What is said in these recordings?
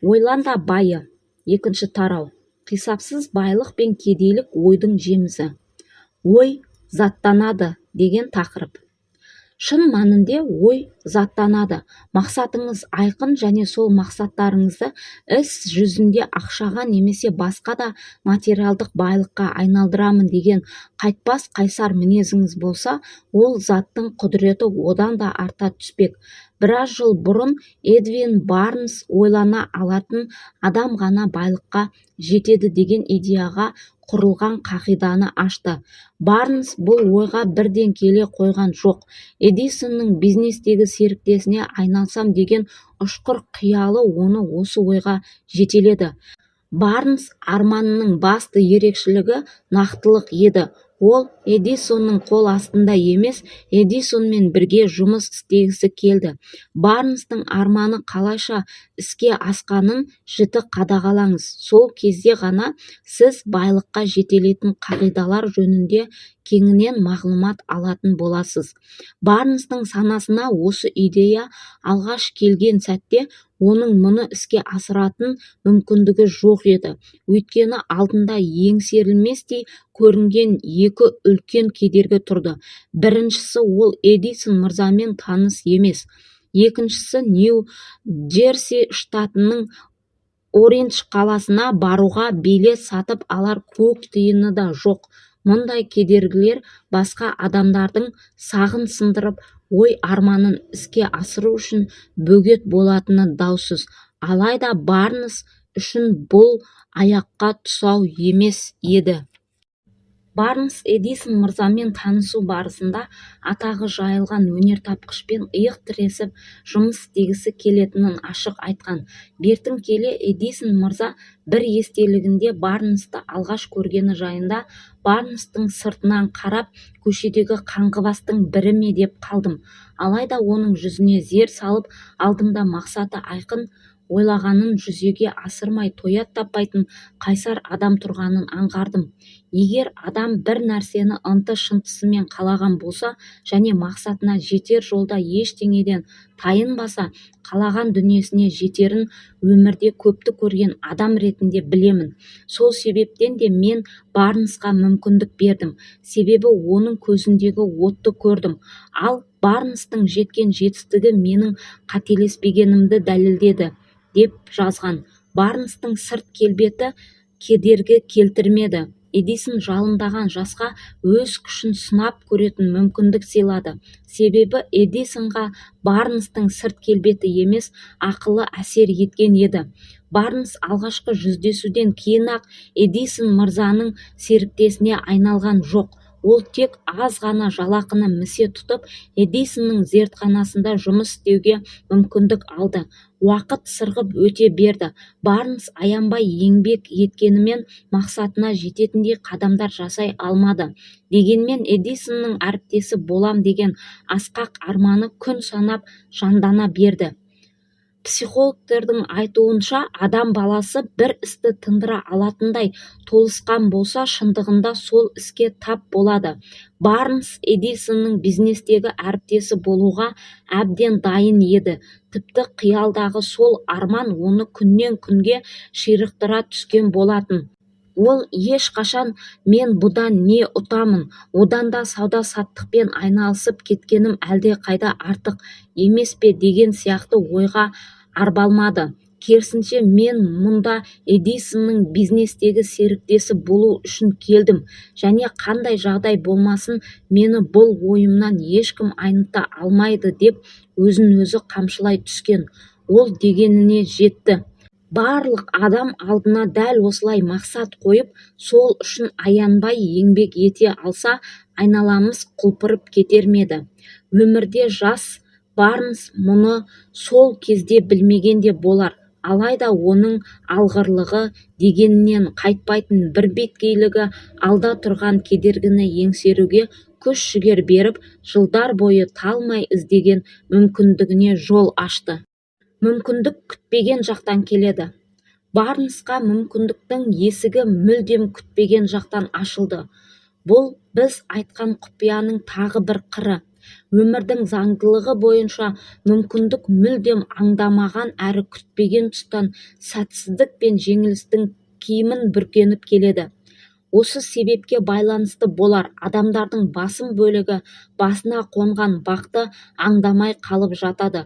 Ойланда байы. Екінші тарау. Қисапсыз байлық пен кедейлік ойдың жемісі. Ой заттанады деген тақырып. Шын мәнінде ой заттанады. Мақсатыңыз айқын және сол мақсаттарыңызды іс жүзінде ақшаға немесе басқа да материалдық байлыққа айналдырамын деген қайтпас қайсар мінезіңіз болса, ол заттың құдіреті одан да арта түспек. Біраз жыл бұрын Эдвин Барнс ойлана алатын адам ғана байлыққа жетеді деген идеяға құрылған қағиданы ашты. Барнс бұл ойға бірден келе қойған жоқ. Эдисонның бизнестегі серіктесіне айналсам деген ұшқыр қиялы оны осы ойға жетеледі. Барнс арманының басты ерекшелігі нақтылық еді. Ол Эдисонның қол астында емес, Эдисонмен бірге жұмыс істегісі келді. Барнстың арманы қалайша іске асқанын жіті қадағалаңыз. Сол кезде ғана сіз байлыққа жетелейтін қағидалар жөнінде кеңінен мағлұмат алатын боласыз. Барнстың санасына осы идея алғаш келген сәтте оның мұны іске асыратын мүмкіндігі жоқ еді. Өйткені алдында еңсерілместей көрінген екі үлкен кедергі тұрды. Біріншісі, ол Эдисон мырзамен таныс емес. Екіншісі, Нью-Джерси штатының Ориндж қаласына баруға билет сатып алар көк тиыны да жоқ. Мұндай кедергілер басқа адамдардың сағын сындырып, ой арманын іске асыру үшін бөгет болатыны даусыз. Алайда Барнс үшін бұл аяққа тұсау емес еді. Барнс Эдисон мырзамен танысу барысында атағы жайылған өнертапқышпен иық тіресіп жұмыс істегісі келетінін ашық айтқан. Бертін келе Эдисон мырза бір естелігінде Барнсты алғаш көргені жайында Барнстың сыртынан қарап, көшедегі қаңғыбастың бірі ме деп қалдым. Алайда оның жүзіне зер салып, алдымда мақсаты айқын, ойлағанын жүзеге асырмай тоят таппайтын қайсар адам тұрғанын аңғардым. Егер адам бір нәрсені ынты-шынтысымен қалаған болса және мақсатына жетер жолда ештеңеден тайынбаса, қалаған дүниесіне жетерін өмірде көпті көрген адам ретінде білемін. Сол себептен де мен Барнсқа мүмкіндік бердім. Себебі оның көзіндегі отты көрдім. Ал Барнстың жеткен жетістігі менің қателеспегенімді дәлелдеді, деп жазған. Барнстың сырт келбеті кедергі келтірмеді. Эдисон жалындаған жасқа өз күшін сынап көретін мүмкіндік сыйлады. Себебі Эдисонға Барнстың сырт келбеті емес, ақылы әсер еткен еді. Барнс алғашқы жүздесуден кейін-ақ Эдисон мырзаның серіктесіне айналған жоқ. Ол тек аз ғана жалақыны місе тұтып, Эдисонның зертханасында жұмыс істеуге мүмкіндік алды. Уақыт сырғып өте берді. Барнс аянбай еңбек еткенімен мақсатына жететіндей қадамдар жасай алмады. Дегенмен Эдисонның әріптесі болам деген асқақ арманы күн санап жандана берді. Психологтардың айтуынша, адам баласы бір істі тындыра алатындай толысқан болса, шындығында сол іске тап болады. Барнс Эдисонның бизнестегі әріптесі болуға әбден дайын еді. Тіпті қиялдағы сол арман оны күннен күнге ширықтыра түскен болатын. Ол ешқашан мен бұдан не ұтамын, одан да сауда-саттықпен айналысып кеткенім әлде қайда артық емес пе деген сияқты ойға арбалмады. Керісінше мен мұнда Эдисонның бизнестегі серіктесі болу үшін келдім және қандай жағдай болмасын мені бұл ойымнан ешкім айныта алмайды деп өзін-өзі қамшылай түскен. Ол дегеніне жетті. Барлық адам алдына дәл осылай мақсат қойып, сол үшін аянбай еңбек ете алса, айналамыз құлпырып кетер ме? Өмірде жас Барнс мұны сол кезде білмеген де болар. Алайда оның алғырлығы, дегеннен қайтпайтын бірбеткейлігі алда тұрған кедергіні еңсеруге күш-жігер беріп, жылдар бойы талмай іздеген мүмкіндігіне жол ашты. Мүмкіндік күтпеген жақтан келеді. Барнсқа мүмкіндіктің есігі мүлдем күтпеген жақтан ашылды. Бұл біз айтқан құпияның тағы бір қыры. өмірдің заңдылығы бойынша мүмкіндік мүлдем аңдамаған әрі күтпеген тұстан сәтсіздік пен жеңілістің киімін бүркеніп келеді. Осы себепке байланысты болар адамдардың басым бөлігі басына қонған бақты аңдамай қалып жатады.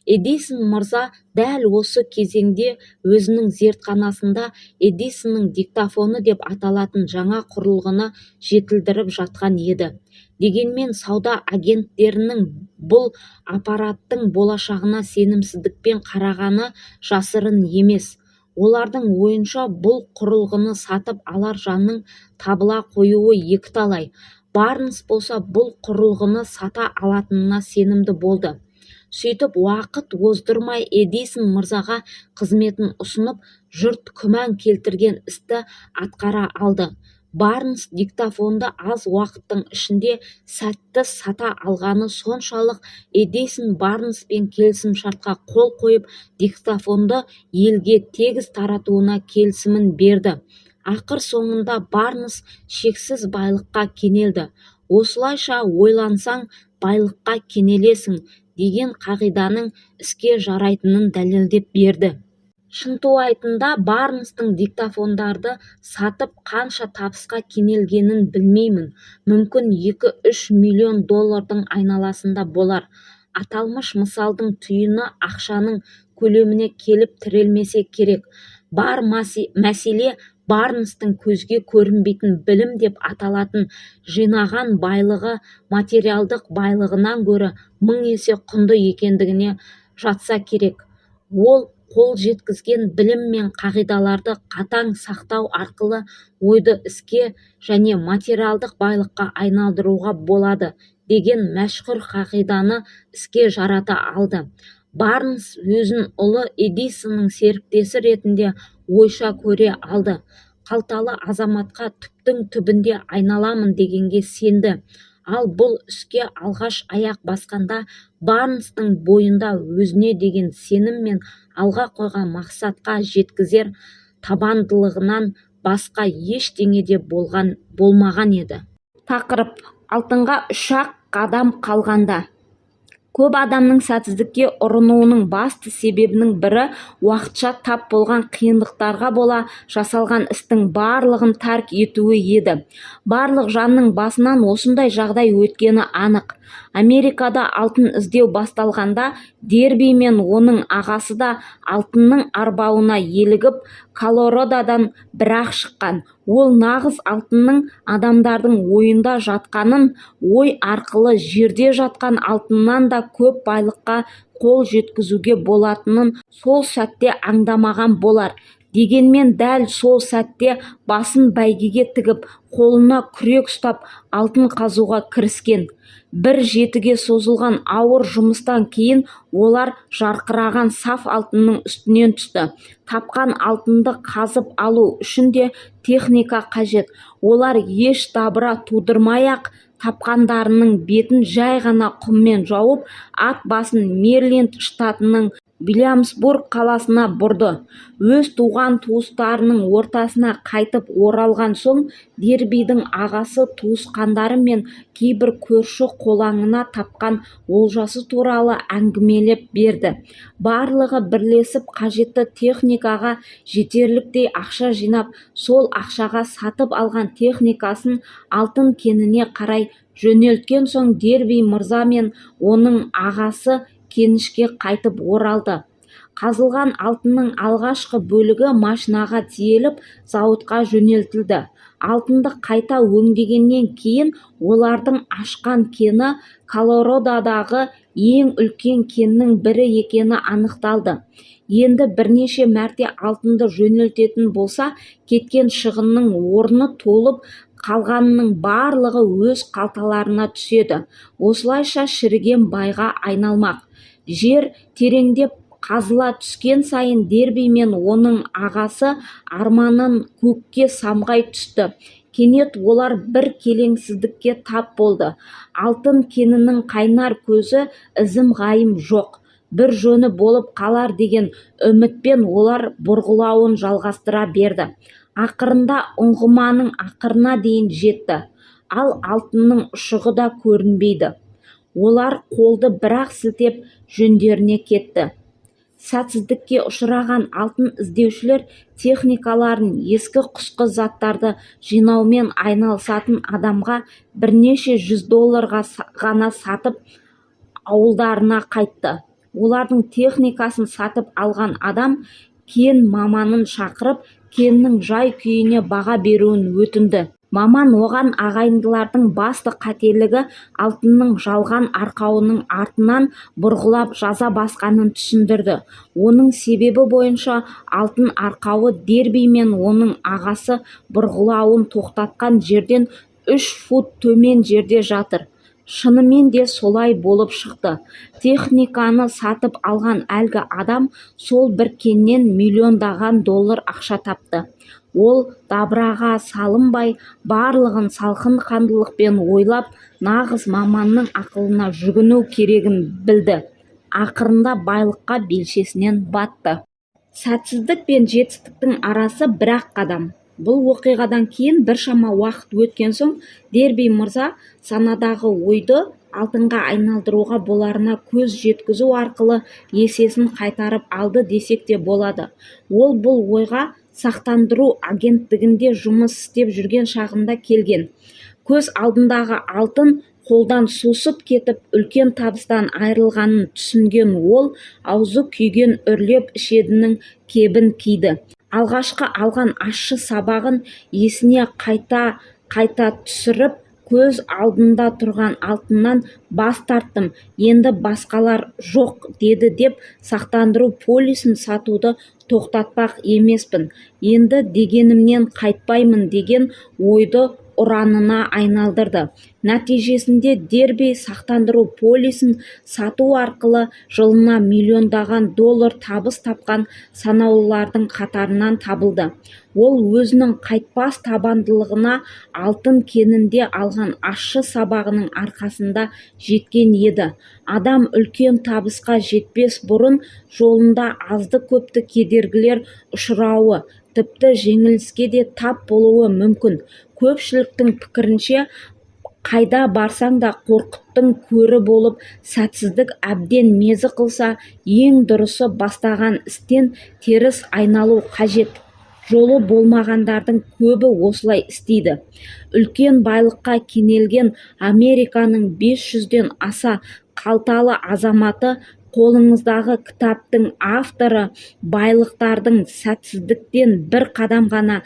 Эдисон мырза дәл осы кезеңде өзінің зертханасында Эдисонның диктофоны деп аталатын жаңа құрылғыны жетілдіріп жатқан еді. Дегенмен сауда агенттерінің бұл аппараттың болашағына сенімсіздікпен қарағаны жасырын емес. Олардың ойынша бұл құрылғыны сатып алар жанның табыла қоюы екіталай. Барнс болса бұл құрылғыны сата алатынына сенімді болды. Сөйтіп уақыт оздырмай Эдисон мырзаға қызметін ұсынып, жұрт күмән келтірген істі атқара алды. Барнс диктофонды аз уақыттың ішінде сәтті сата алғаны соншалық Эдисон Барнспен келісімшартқа қол қойып, диктофонды елге тегіс таратуына келісімін берді. Ақыр соңында Барнс шексіз байлыққа кенелді. Осылайша ойлансаң, байлыққа кенелесің деген қағиданың іске жарайтынын дәлелдеп берді. Шынтуайтында Барнстың диктофондарды сатып қанша табысқа кенелгенін білмеймін. Мүмкін 2-3 миллион доллардың айналасында болар. Аталмыш мысалдың түйіні ақшаның көлеміне келіп тірелмесе керек. Бар мәселе Барнстың көзге көрінбейтін білім деп аталатын жинаған байлығы материалдық байлығынан гөрі 1000 есе құнды екендігіне жатса керек. Ол қол жеткізген білім мен қағидаларды қатаң сақтау арқылы ойды іске және материалдық байлыққа айналдыруға болады деген мәшһүр қағиданы іске жарата алды. Барнс өзін ұлы Эдисонның серіктесі ретінде ойша көре алды. Қалталы азаматқа түптің түбінде айналамын дегенге сенді. Ал бұл іске алғаш аяқ басқанда Барнстың бойында өзіне деген сенім мен алға қойған мақсатқа жеткізер табандылығынан басқа ештеңе де болмаған еді. Тақырып: алтынға 3-ақ қадам қалғанда. Көп адамның сәтсіздікке ұрынуының басты себебінің бірі уақытша тап болған қиындықтарға бола жасалған істің барлығын тәрк етуі еді. Барлық жанның басынан осындай жағдай өткені анық. Америкада алтын іздеу басталғанда Дерби мен оның ағасы да алтынның арбауына елігіп, Колорадодан бір-ақ шыққан. Ол нағыз алтынның адамдардың ойында жатқанын, ой арқылы жерде жатқан алтыннан да көп байлыққа қол жеткізуге болатынын сол сәтте аңдамаған болар. Дегенмен дәл сол сәтте басын бәйгеге тігіп, қолына күрек ұстап, алтын қазуға кіріскен. Бір жетіге созылған ауыр жұмыстан кейін олар жарқыраған саф алтынның үстінен түсті. Тапқан алтынды қазып алу үшін де техника қажет. Олар еш дабыра тудырмай-ақ тапқандарының бетін жай ғана құммен жауып, ат басын Мэриленд штатының Вильямсбург қаласына бұрды. Өз туған туыстарының ортасына қайтып оралған соң, Дербидің ағасы туысқандары мен кейбір көрші қолаңына тапқан олжасы туралы әңгімелеп берді. Барлығы бірлесіп қажетті техникаға жетерліктей ақша жинап, сол ақшаға сатып алған техникасын алтын кеніне қарай жөнелткен соң, Дерби мырза мен оның ағасы кенішке қайтып оралды. Қазылған алтынның алғашқы бөлігі машинаға тиеліп, зауытқа жөнелтілді. Алтынды қайта өңдегеннен кейін олардың ашқан кені Колорадодағы ең үлкен кеннің бірі екені анықталды. Енді бірнеше мәрте алтынды жөнелтетін болса, кеткен шығынның орны толып, қалғанының барлығы өз қалталарына түседі. Осылайша шіріген байға айналмақ. Жер тереңдеп қазыла түскен сайын Дерби мен оның ағасы арманын көкке самғай түсті. Кенет олар бір келеңсіздікке тап болды. Алтын кенінің қайнар көзі ізім-ғайым жоқ. Бір жөні болып қалар деген үмітпен олар бұрғылауын жалғастыра берді. Ақырында ұңғыманың ақырына дейін жетті. Ал алтынның ұшығы да көрінбейді. олар қолды бір-ақ сілтеп жөндеріне кетті. Сәтсіздікке ұшыраған алтын іздеушілер техникаларын ескі құсқы заттарды жинаумен айналысатын адамға бірнеше $100 ғана сатып ауылдарына қайтты. Олардың техникасын сатып алған адам кен маманын шақырып, кеннің жай-күйіне баға беруін өтінді. Маман оған ағайындылардың басты қателігі алтынның жалған арқауының артынан бұрғылап жаза басқанын түсіндірді. Оның себебі бойынша алтын арқауы Дерби мен оның ағасы бұрғылауын тоқтатқан жерден 3 фут төмен жерде жатыр. Шынымен де солай болып шықты. Техниканы сатып алған әлгі адам сол бір кеннен $миллиондаған ақша тапты. Ол дабыраға салынбай, барлығын салқын қандылықпен ойлап, нағыз маманның ақылына жүгіну керегін білді. Ақырында байлыққа белшесінен батты. Сәтсіздік пен жетістіктің арасы бір-ақ қадам. Бұл оқиғадан кейін біршама уақыт өткен соң, Дерби мырза санадағы ойды алтынға айналдыруға боларына көз жеткізу арқылы есесін қайтарып алды десек те болады. Ол бұл ойға сақтандыру агенттігінде жұмыс істеп жүрген шағында келген. Көз алдындағы алтын қолдан сусып кетіп, үлкен табыстан айырылғанын түсінген ол, аузы күйген үрлеп ішедінің кебін киді. Алғашқы алған ащы сабағын есіне қайта түсіріп, көз алдында тұрған алтыннан бас тарттым, енді басқалар жоқ деді деп сақтандыру полисін сатуды тоқтатпақ емеспін. Енді дегенімнен қайтпаймын деген ойды ұранына айналдырды. Нәтижесінде Дерби сақтандыру полисін сату арқылы жылына $миллиондаған табыс тапқан санаулылардың қатарынан табылды. Ол өзінің қайтпас табандылығына алтын кенінде алған ащы сабағының арқасында жеткен еді. Адам үлкен табысқа жетпес бұрын жолында азды-көпті кедергілер ұшырауы, тіпті жеңіліске де тап болуы мүмкін. Көпшіліктің пікірінше, қайда барсаң да қорқыттың көрі болып, сәтсіздік әбден мезі қылса, ең дұрысы бастаған істен теріс айналу қажет. Жолы болмағандардың көбі осылай істейді. Үлкен байлыққа кенелген Американың 500-ден аса қалталы азаматы, қолыңыздағы кітаптың авторы, байлықтардың сәтсіздіктен бір қадам ғана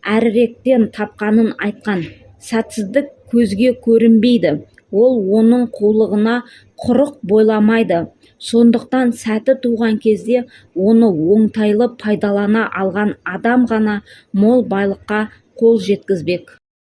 әріректен тапқанын айтқан. Сәтсіздік көзге көрінбейді, ол оның қулығына құрық бойламайды. Сондықтан сәті туған кезде оны оңтайлы пайдалана алған адам ғана мол байлыққа қол жеткізбек.